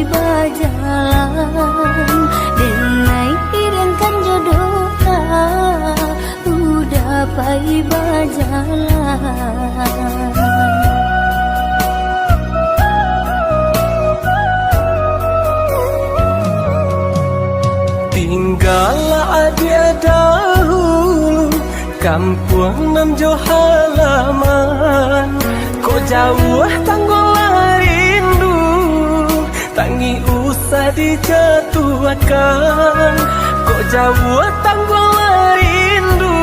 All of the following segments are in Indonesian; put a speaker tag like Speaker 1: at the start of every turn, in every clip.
Speaker 1: berjalan denai irengkan jodoh udah pai berjalan.
Speaker 2: Tinggallah dia dahulu kampung nan jauh halaman, kok jauh tanggolah rindu, tangi usah dijatuhkan. Kok jauh tanggolah rindu,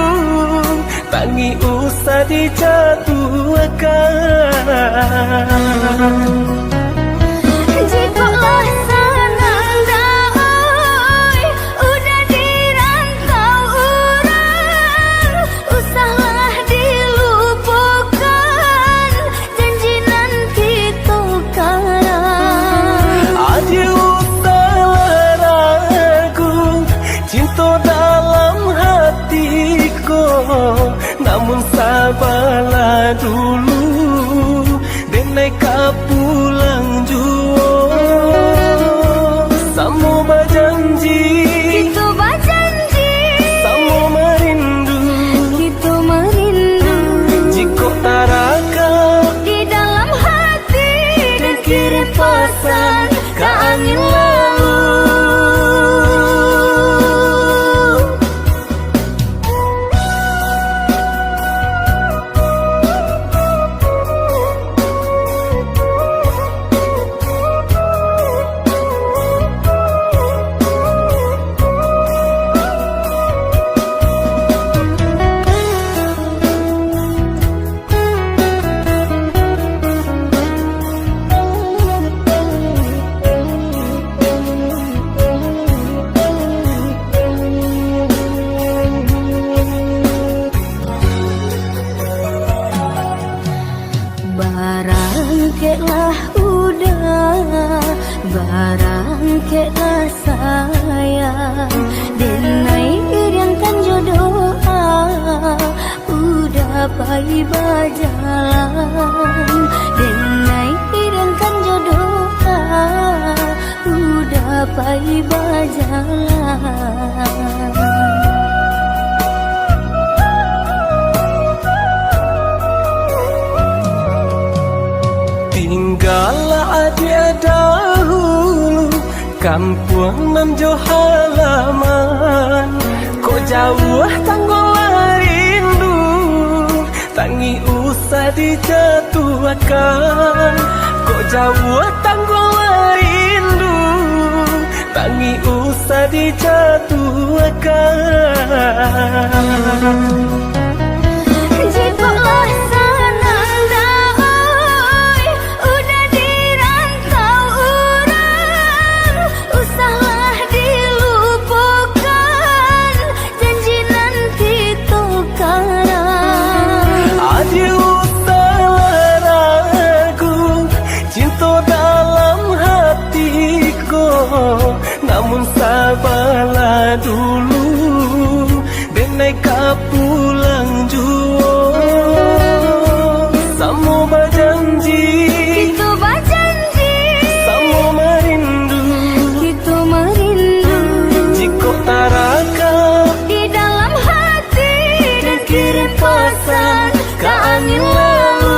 Speaker 2: tangi usah dijatuhkan.
Speaker 1: Jikalau senang dahoi udah dirantau orang, usahlah dilupakan janji nanti tukaran.
Speaker 2: Aja usahlah ragu cinta dalam hatiku, namun sabarlah dulu denai pulang jua. Samo berjanji,
Speaker 1: Kita berjanji,
Speaker 2: samo merindu,
Speaker 1: kita merindu
Speaker 2: jika taraka
Speaker 1: di dalam hati dan kirim pesan ke angin lalu. Barangkelah udah, barangkelah sayang denai iriangkan jodoh udah pai berjalan denai iriangkan jodoh udah pai berjalan.
Speaker 2: Tinggallah dia dahulu kampung nan jauh halaman, kok jauh tanggolah rindu, tangi usah dijatuhkan. Kok jauh tanggolah rindu, tangi usah dijatuhkan.
Speaker 1: Jikalau senang dahoi udah dirantau orang, usahlah dilupakan janji nanti tukaran.
Speaker 2: Aja usahlah ragu cinta dalam hatiku, namun sabarlah dulu denai pulang jua. Samo berjanji,
Speaker 1: Kita berjanji,
Speaker 2: samo merindu,
Speaker 1: kita merindu
Speaker 2: jika taraka
Speaker 1: di dalam hati dan kirim pesan ke angin lalu.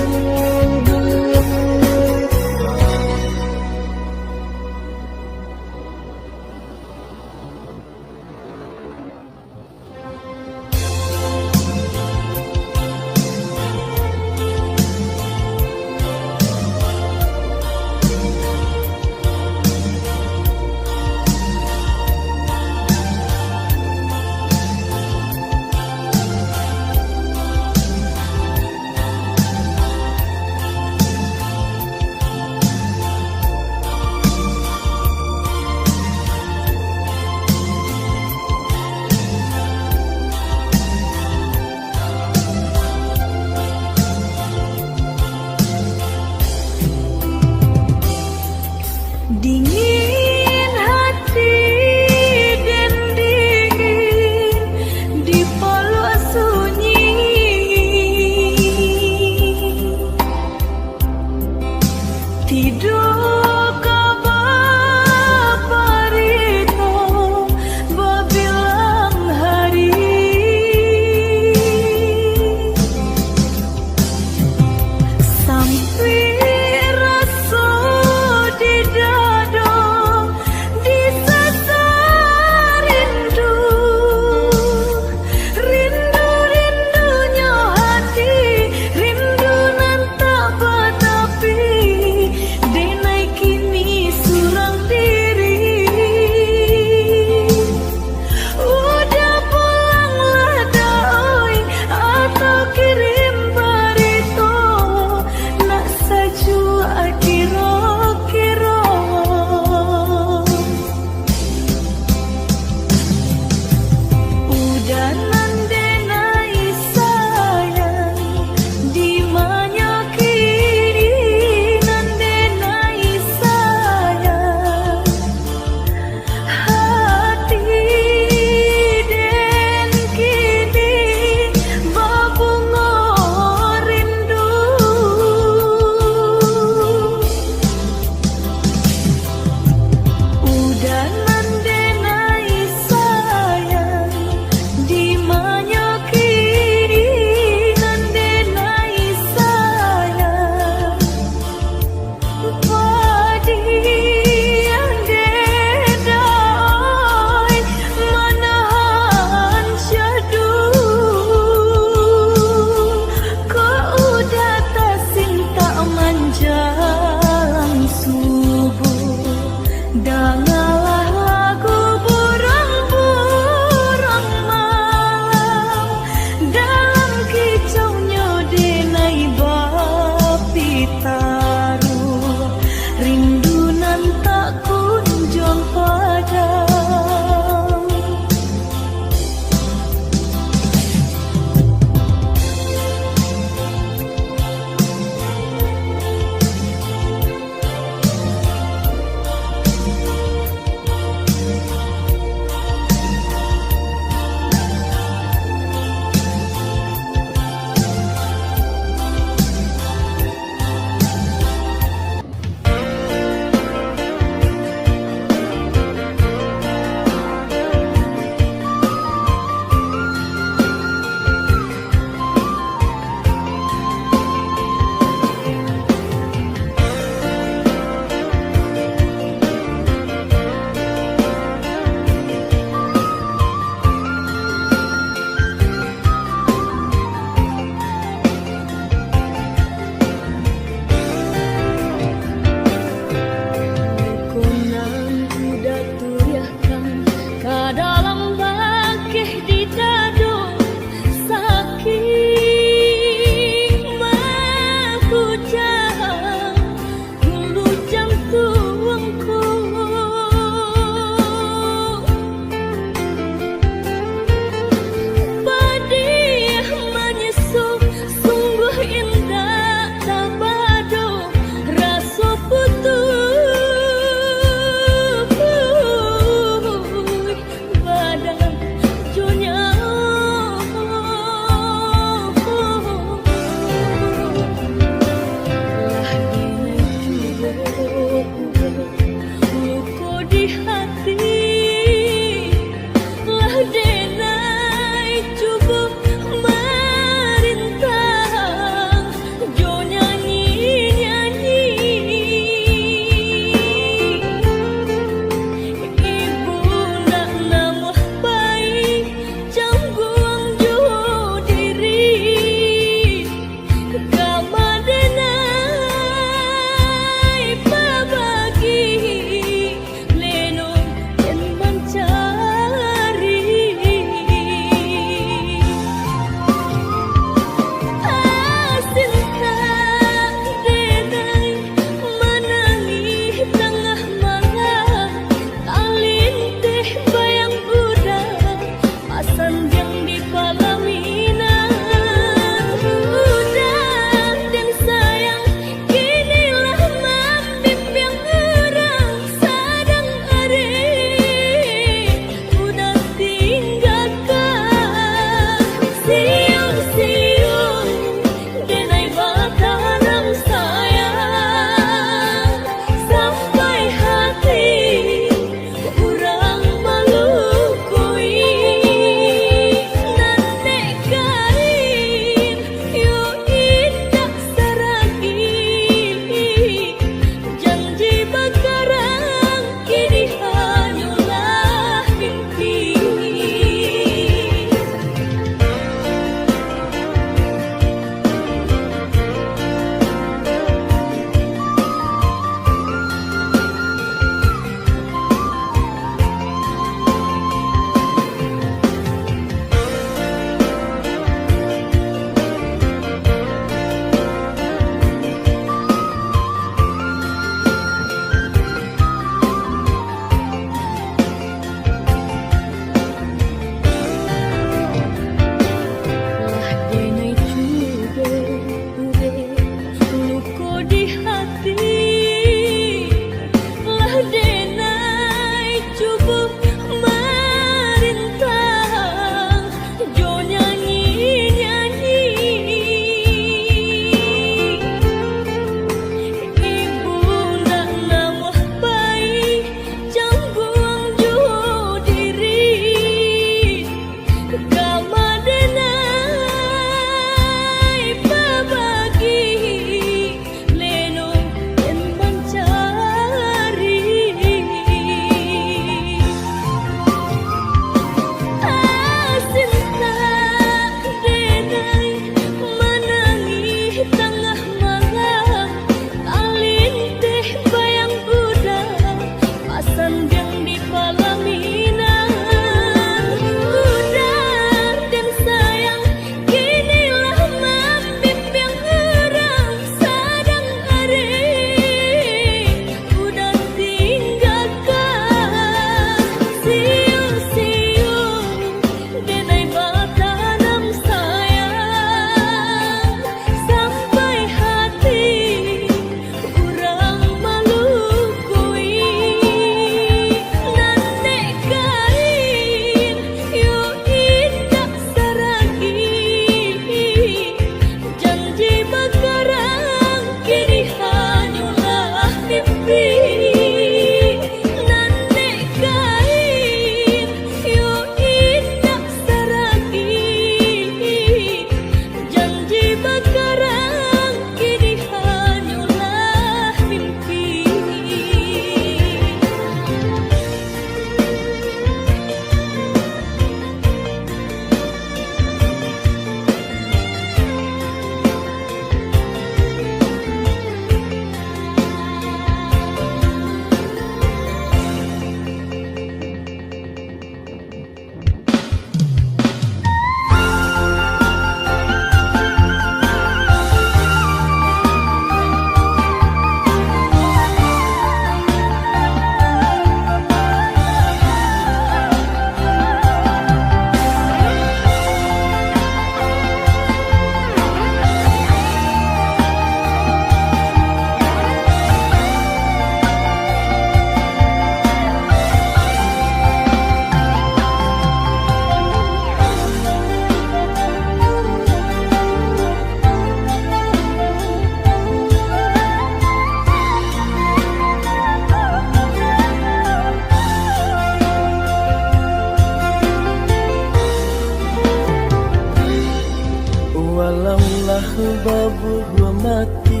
Speaker 2: buah mati,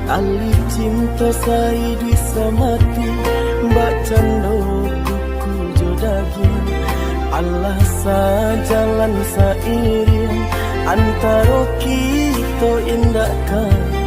Speaker 2: tali cinta saya bisa mati. Mbak cando buku jodagin, Allah sajalan sairing antara kita indahkan.